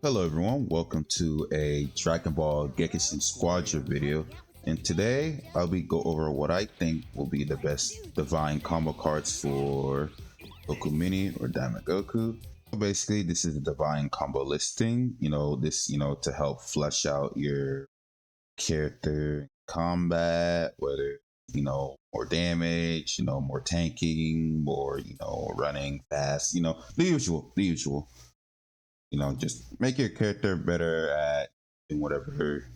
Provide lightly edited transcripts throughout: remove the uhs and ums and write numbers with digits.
Hello everyone, welcome to a Dragon Ball Gekishin Squadra video. And today I'll be go over what I think will be the best divine combo cards for Goku Mini or Daima Goku. So basically, this is a divine combo listing. To help flesh out your character in combat, whether more damage, more tanking, more running fast, the usual. Just make your character better at doing whatever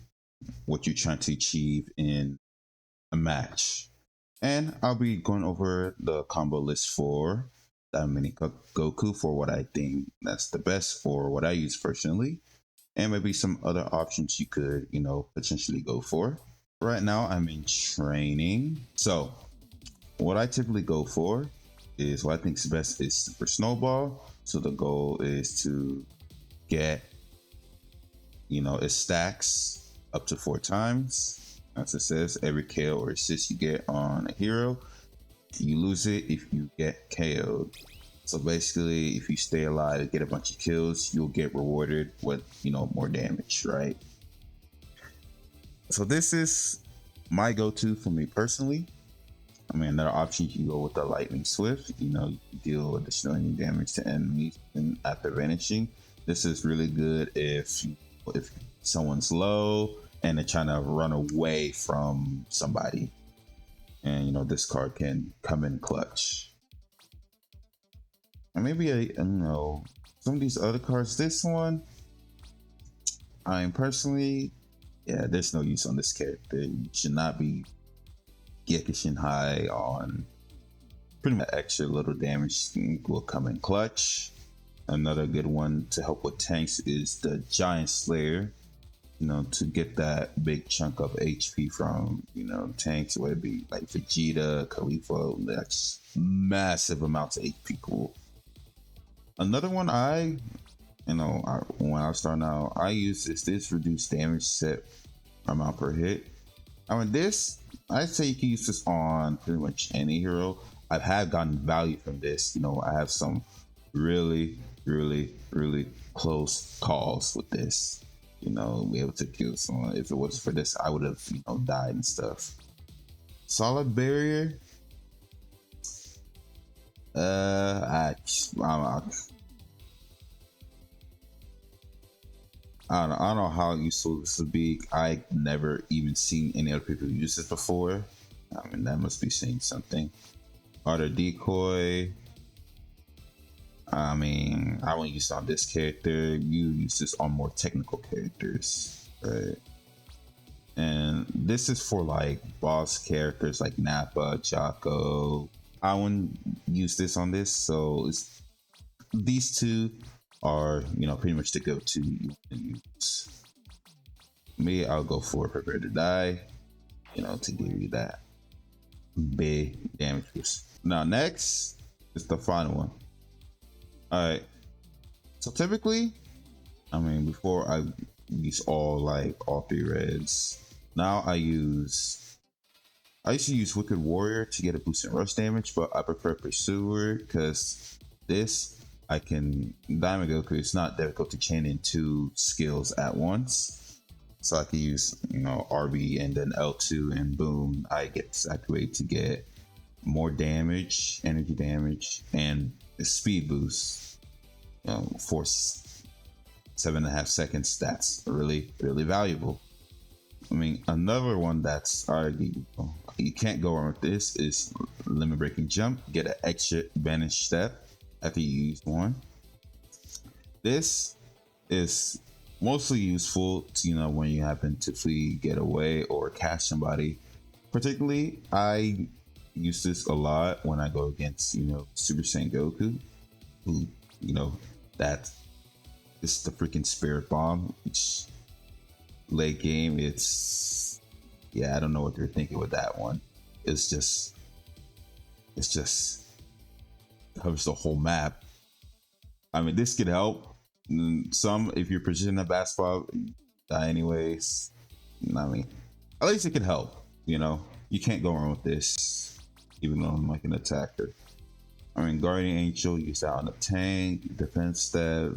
what you're trying to achieve in a match. And I'll be going over the combo list for that mini Goku for what I think that's the best for what I use personally, and maybe some other options you could, potentially go for. Right now, I'm in training, so what I typically go for is what I think is best is Super Snowball. So the goal is to get it stacks up to 4 times. As it says, every KO or assist you get on a hero, you lose it if you get KO'd. So basically, if you stay alive and get a bunch of kills, you'll get rewarded with more damage, right? So this is my go-to for me personally. I mean, another option, you can go with the Lightning Swift. You deal additional damage to enemies and after vanishing. This is really good if someone's low and they're trying to run away from somebody, and this card can come in clutch. And maybe I don't know some of these other cards. This one, I'm personally, yeah, there's no use on this character. You should not be Gekishin high on pretty much extra little damage will come in clutch. Another good one to help with tanks is the Giant Slayer. To get that big chunk of HP from tanks, whether it be like Vegeta, Khalifa, that's massive amounts of HP. Cool. Another one when I start out, I use this reduced damage set amount per hit. I mean, I'd say you can use this on pretty much any hero. I've had gotten value from this. I have some really, really, really close calls with this. Be able to kill someone. If it was for this, I would have, died and stuff. Solid barrier. I don't know how useful this would be. I never even seen any other people use this before. I mean, that must be saying something. Auto decoy. I mean, I won't use it on this character. You use this on more technical characters, right? And this is for like boss characters like Nappa, Chaco. I wouldn't use this on this. So these two are, pretty much the go-to you can use. Me, I'll go for Prepare to Die, to give you that big damage boost. Now, next is the final one. All right. So typically, I mean, before I use all 3 reds. Now I used to use Wicked Warrior to get a boost in rush damage, but I prefer Pursuer because this Daima Goku, it's not difficult to chain in 2 skills at once. So I can use, RB and then L2 and boom, I get this activated to get more damage, energy damage, and a speed boost for 7.5 seconds. That's really, really valuable. I mean, another one that's already, you can't go wrong with this is Limit Breaking Jump. Get an extra banish step after you use one. This is mostly useful to, when you happen to flee, get away, or catch somebody. Particularly, I use this a lot when I go against, Super Saiyan Goku, who, that is the freaking Spirit Bomb, which late game, I don't know what they're thinking with that one. It's just covers the whole map. I mean, this could help some if you're positioning a basketball, die anyways. I mean, at least it could help. You can't go wrong with this, even though I'm like an attacker. I mean, Guardian Angel, use that on the tank, defense step,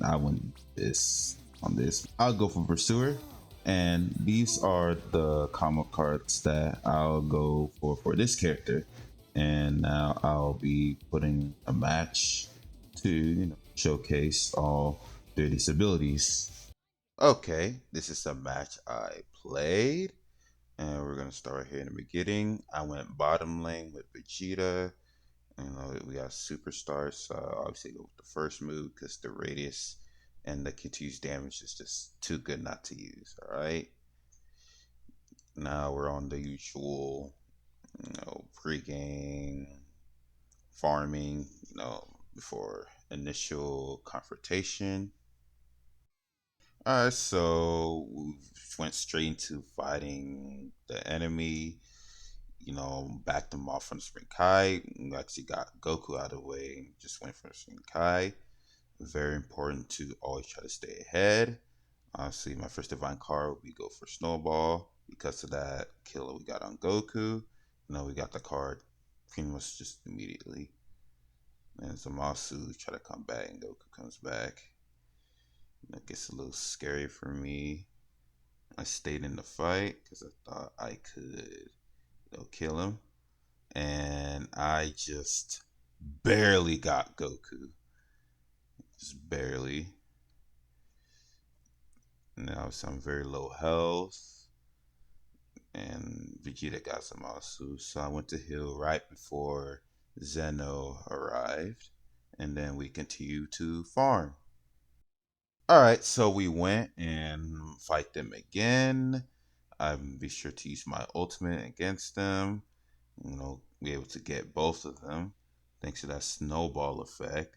I win this on this. I'll go for Pursuer. And these are the combo cards that I'll go for this character. And now I'll be putting a match to showcase all their disabilities. Okay, this is a match I played, and we're gonna start right here in the beginning. I went bottom lane with Vegeta. We got superstars. So obviously go with the first move because the radius and the continuous damage is just too good not to use. All right. Now we're on the usual, pre-game farming. Before initial confrontation. All right, so we went straight into fighting the enemy. Backed them off from the Spring Kai. We actually got Goku out of the way. Just went for the Spring Kai. Very important to always try to stay ahead. Obviously, my first divine card, we go for Snowball. Because of that kill we got on Goku. We got the card pretty much just immediately. And Zamasu try to come back, and Goku comes back. It gets a little scary for me. I stayed in the fight because I thought I could kill him. And I just barely got Goku. Just barely. Now I'm very low health. And Vegeta got some also. So I went to heal right before Zeno arrived. And then we continue to farm. Alright, so we went and fight them again. I'm be sure to use my ultimate against them. Be able to get both of them. Thanks to that snowball effect,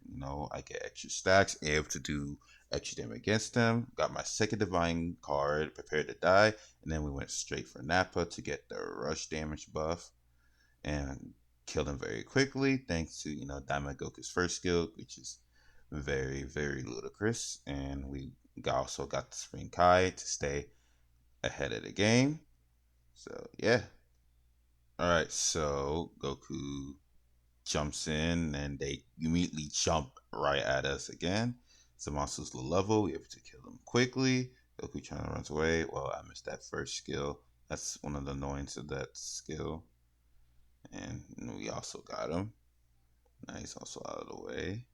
I get extra stacks, able to do extra damage against them. Got my second divine card, prepared to die, and then we went straight for Nappa to get the rush damage buff and killed him very quickly. Thanks to Daima Goku's first skill, which is very very ludicrous, and we also got the Spring Kai to stay ahead of the game. So yeah. All right, so Goku jumps in and they immediately jump right at us again. Zamasu's low level, we able to kill him quickly. Goku trying to run away. Well, I missed that first skill. That's one of the annoyances of that skill. And we also got him. Now he's also out of the way.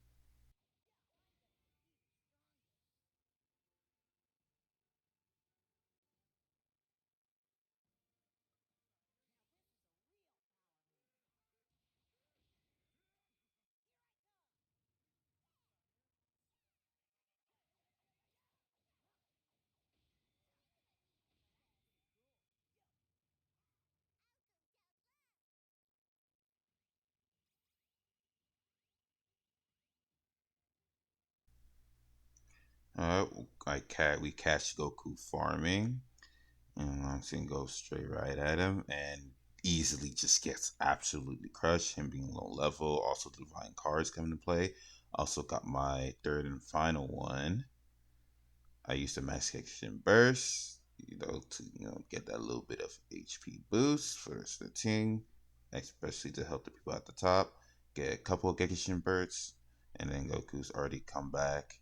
We catch Goku farming, and I'm seeing go straight right at him, and easily just gets absolutely crushed. Him being low level, also the divine cards come into play. Also got my third and final one. I used the max Gekishin burst, to get that little bit of HP boost for the team, especially to help the people at the top. Get a couple of Gekishin bursts, and then Goku's already come back.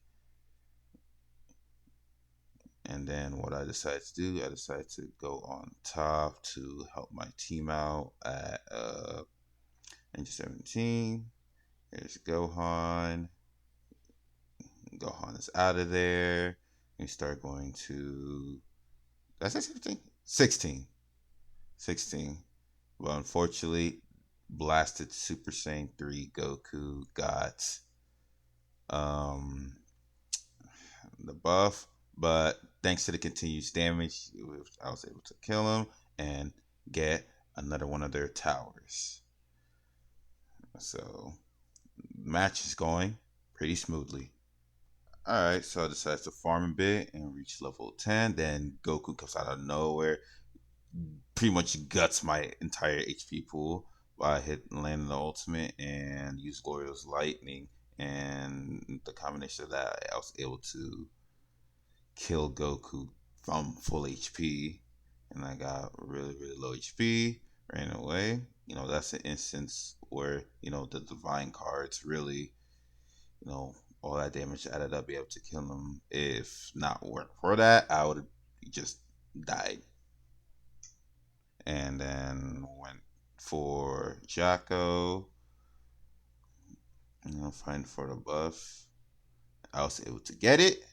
And then what I decided to do, I decided to go on top to help my team out at Ninja 17. There's Gohan. Gohan is out of there. We start going to. Did I say 17? 16. 16. Well, unfortunately, blasted Super Saiyan 3 Goku got um, the buff, but thanks to the continuous damage, I was able to kill him and get another one of their towers. So, match is going pretty smoothly. Alright, so I decided to farm a bit and reach level 10. Then Goku comes out of nowhere, pretty much guts my entire HP pool by landing the ultimate and use Glorio's lightning. And the combination of that, I was able to kill Goku from full HP. And I got really, really low HP, ran away. That's an instance where, the divine cards really, all that damage added up, be able to kill him. If not weren't for that, I would have just died. And then went for Jocko, fighting for the buff. I was able to get it.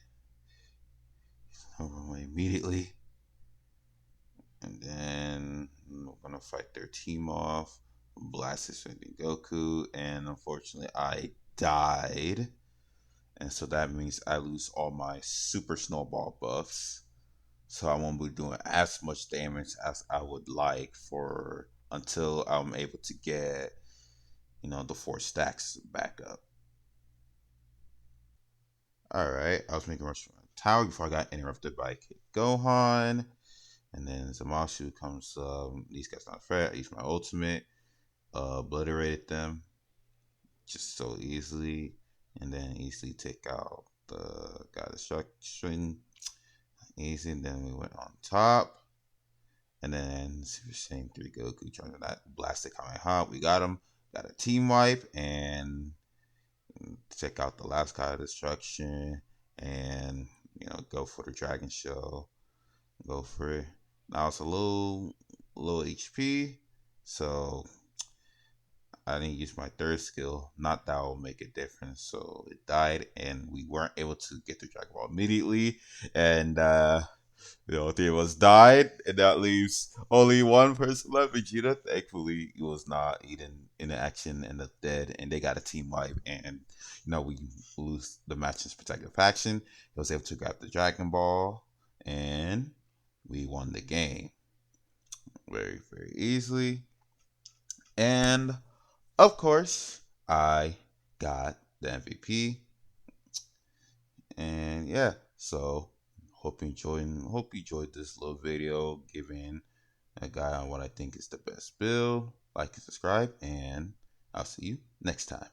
I run away immediately. And then we're gonna fight their team off. Blast is sending Goku, and unfortunately I died. And so that means I lose all my super snowball buffs. So I won't be doing as much damage as I would like for until I'm able to get, the 4 stacks back up. Alright, I was making rush for my tower before I got interrupted by Kid Gohan. And then Zamashu comes, these guys not fair. I used my ultimate, obliterated them just so easily, and then easily take out the God Destruction. Easy, and then we went on top. And then Super Saiyan 3 Goku trying to not blast it Kamehameha. We got him. Got a team wipe and check out the last God Destruction and go for the Dragon Show. Go for it. Now it's a low HP, so I didn't use my third skill. Not that will make a difference. So it died, and we weren't able to get the Dragon Ball immediately. And 3 of us died, and that leaves only one person left. Vegeta, thankfully, he was not eaten in the action and the dead, and they got a team wipe. And we lose the match's protective faction. He was able to grab the Dragon Ball, and we won the game very, very easily. And of course, I got the MVP. And yeah, so hope you enjoyed this little video giving a guy on what I think is the best build. Like and subscribe, and I'll see you next time.